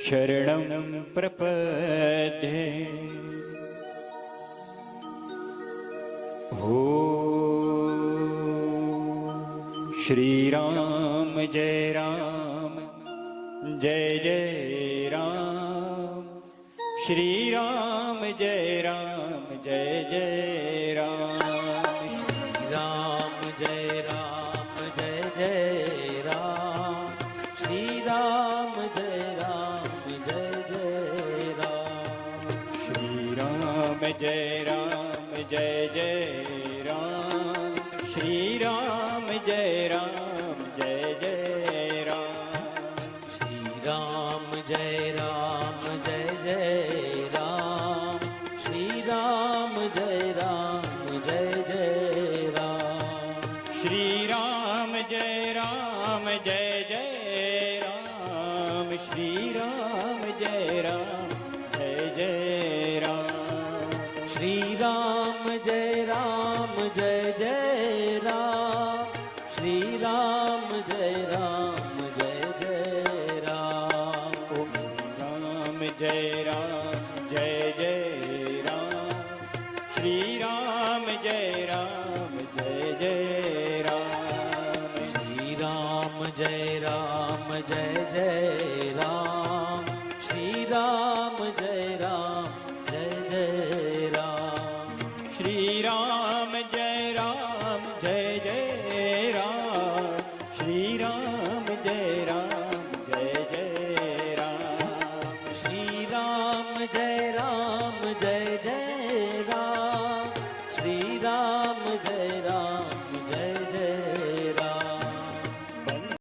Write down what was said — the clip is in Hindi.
शरणं प्रपद्ये। हो श्री राम जय राम जय जय राम। श्री राम जय राम जय जय राम। श्री राम जय राम जय जय राम। श्री राम जय राम जय जय राम। श्री राम जय राम जय जय राम। श्री राम जय राम जय जय राम। श्री राम जय राम जय जय राम। श्री राम जय राम जय जय राम। श्री राम जय राम जय जय राम। श्री राम जय राम जय जय राम। श्री राम जय राम जय जय राम। श्री राम जय राम जय जय राम। ओम राम जय राम जय जय राम। श्री राम जय राम जय जय राम। श्री राम जय राम जय जय राम। श्री राम जय राम जय जय राम। श्री राम जय राम